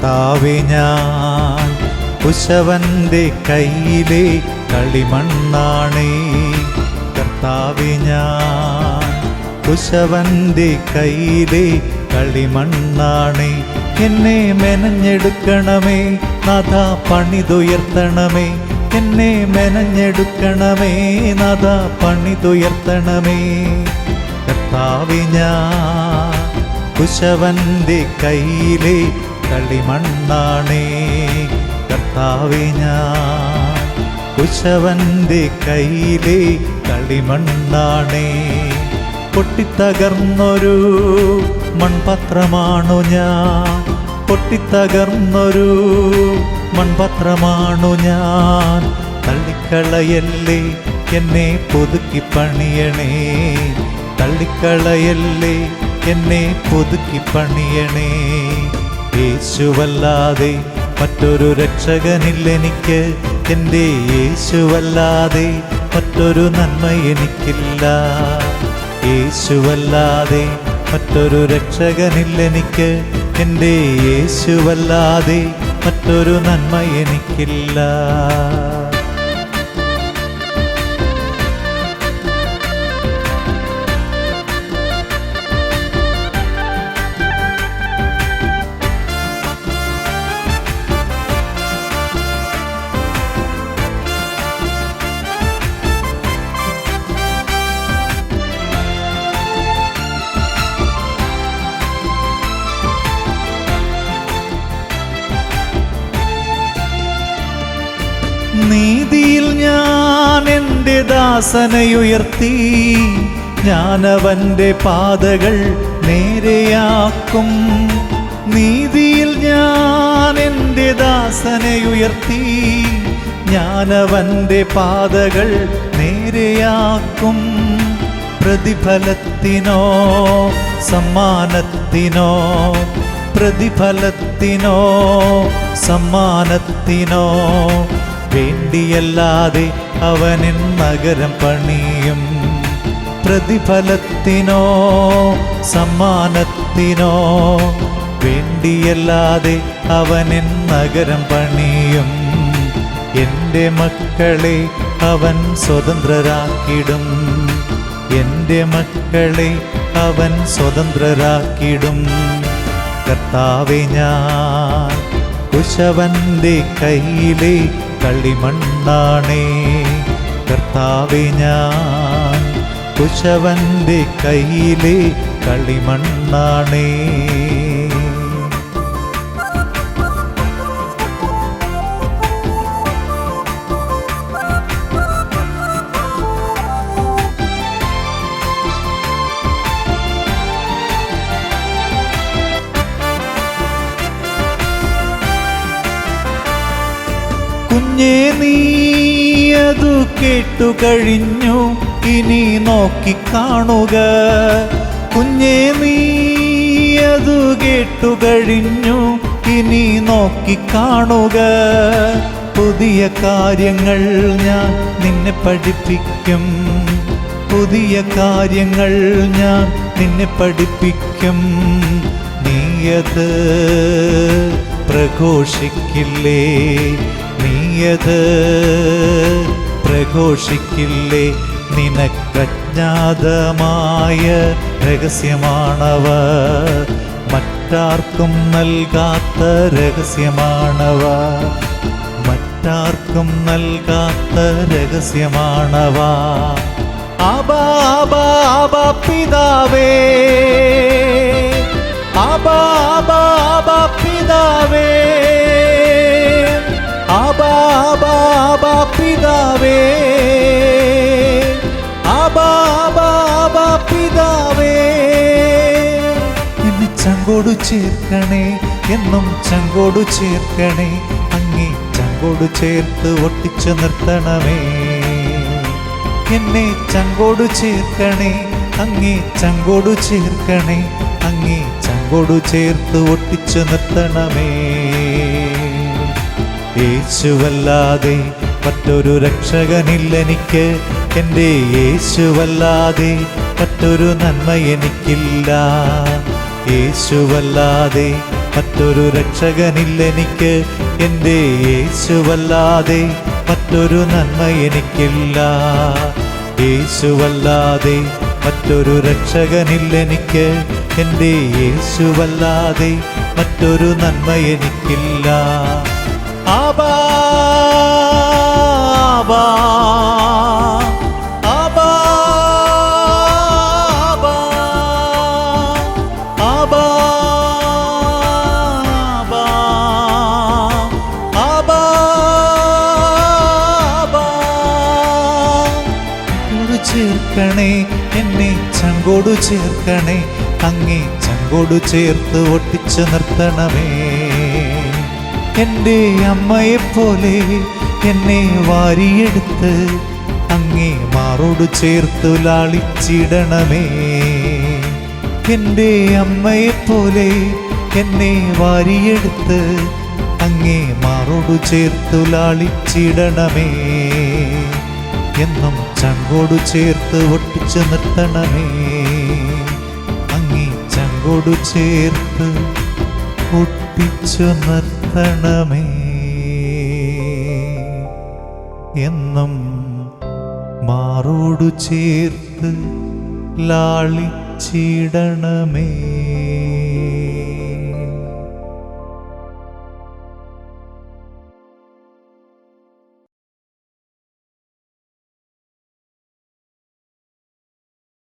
കർത്താവേ, ഞാൻ കുശവന്റെ കയ്യിലെ കളിമണ്ണാണേ. കർത്താവേ, ഞാൻ കുശവന്റെ കയ്യിലെ കളിമണ്ണാണേ. എന്നെ മെനഞ്ഞെടുക്കണമേ നാഥ, പണിതുയർത്തണമേ. എന്നെ മെനഞ്ഞെടുക്കണമേ നാഥ, പണിതുയർത്തണമേ. കർത്താവേ, ഞാൻ കുശവന്റെ കയ്യിലെ കളിമണ്ണാണേ. കർത്താവേ, ഞാൻ കുശവന്റെ കയ്യിലെ കളിമണ്ണാണേ. പൊട്ടിത്തകർന്നൊരു മൺപാത്രമാണു ഞാൻ, പൊട്ടിത്തകർന്നൊരു മൺപാത്രമാണു ഞാൻ. തള്ളിക്കളയല്ലേ എന്നെ പുതുക്കി പണിയണേ. തള്ളിക്കളയല്ലേ എന്നെ പുതുക്കി പണിയണേ. യേശുവല്ലാതെ മറ്റൊരു രക്ഷകനില്ലെനിക്ക്. എൻ്റെ യേശുവല്ലാതെ മറ്റൊരു നന്മ എനിക്കില്ല. യേശുവല്ലാതെ മറ്റൊരു രക്ഷകനില്ലെനിക്ക്. എൻ്റെ യേശുവല്ലാതെ മറ്റൊരു നന്മ എനിക്കില്ല. നീതിയിൽ ഞാൻ എൻ്റെ ദാസനെയുയർത്തി, ഞാനവൻ്റെ പാതകൾ നേരെയാക്കും. നീതിയിൽ ഞാൻ എൻ്റെ ദാസനെയുയർത്തി, ഞാനവൻ്റെ പാതകൾ നേരെയാക്കും. പ്രതിഫലത്തിനോ സമ്മാനത്തിനോ, പ്രതിഫലത്തിനോ സമ്മാനത്തിനോ വേണ്ടിയല്ലാതെ അവനിൻ നഗരം പണിയും. പ്രതിഫലത്തിനോ സമ്മാനത്തിനോ വേണ്ടിയല്ലാതെ അവനിൻ നഗരം പണിയും. എൻ്റെ മക്കളെ അവൻ സ്വതന്ത്രരാക്കിടും. എൻ്റെ മക്കളെ അവൻ സ്വതന്ത്രരാക്കിടും. കർത്താവേ, ഞാൻ കുശവന്റെ കയ്യിലെ കളിമണ്ണാണേ. കർത്താവേ, ഞാൻ കുശവന്റെ കയ്യിലെ കളിമണ്ണാണേ. കുഞ്ഞേ, നീയതു കേട്ടു കഴിഞ്ഞു, ഇനി നോക്കിക്കാണുക. കുഞ്ഞേ, നീയതു കേട്ടു കഴിഞ്ഞു, ഇനി നോക്കിക്കാണുക. പുതിയ കാര്യങ്ങൾ ഞാൻ നിന്നെ പഠിപ്പിക്കും. പുതിയ കാര്യങ്ങൾ ഞാൻ നിന്നെ പഠിപ്പിക്കും. നീയത് പ്രഘോഷിക്കില്ലേ, നീയത് പ്രഘോഷിക്കില്ലേ. നിനക്കജ്ഞാതമായ രഹസ്യമാണവ, മറ്റാർക്കും നൽകാത്ത രഹസ്യമാണവ, മറ്റാർക്കും നൽകാത്ത രഹസ്യമാണവ. ആബാ ആബാ ആബാ പിതാവേ, ആബാ ആബാ ആബാ പിതാവേ, ആബാ ആബാ ആബാ പിതാവേ, ആബാ ആബാ ആബാ പിതാവേ. എന്നെ ചങ്കോടു ചേർക്കണേ, എന്നും ചങ്കോടു ചേർക്കണേ. അങ്ങേ ചങ്കോടു ചേർത്ത് ഒട്ടിച്ചു നിർത്തണമേ. എന്നെ ചങ്കോടു ചേർക്കണേ, അങ്ങേ ചങ്കോടു ചേർക്കണേ. അങ്ങേ ചങ്കോടു ചേർത്ത് ഒട്ടിച്ചു നിർത്തണമേ. യേശുവല്ലാതെ മറ്റൊരു രക്ഷകനില്ലെനിക്ക്. എൻ്റെ യേശുവല്ലാതെ മറ്റൊരു നന്മ എനിക്കില്ല. യേശുവല്ലാതെ മറ്റൊരു രക്ഷകനില്ലെനിക്ക്, എൻ്റെ യേശുവല്ലാതെ മറ്റൊരു നന്മ എനിക്കില്ല. യേശുവല്ലാതെ മറ്റൊരു രക്ഷകനില്ലെനിക്ക്, എൻ്റെ യേശുവല്ലാതെ മറ്റൊരു നന്മ എനിക്കില്ല. ആബാ ആബാ ആബാ ആബാ ആബാ ചേർക്കണേ, എന്നെ ചങ്കോടു ചേർക്കണേ, അങ്ങേ ചങ്കോടു ചേർത്ത് ഒട്ടിച്ചു നിർത്തണമേ. എൻ്റെ അമ്മയെപ്പോലെ എന്നെ വാരിയെടുത്ത് അങ്ങേ മാറോടു ചേർത്തു ലാളിച്ചിടണമേ. എൻ്റെ അമ്മയെപ്പോലെ എന്നെ വാരിയെടുത്ത് അങ്ങേ മാറോടു ചേർത്തു ലാളിച്ചിടണമേ. എന്നും ചങ്കോടു ചേർത്ത് ഒട്ടിച്ചു നിർത്തണമേ. അങ്ങേ ചങ്കോടു ചേർത്ത് ഒട്ടിച്ചു നിർത്തണമേ. എന്നും മാറോടു ചേർത്ത് ലാളിച്ചിടണമേ.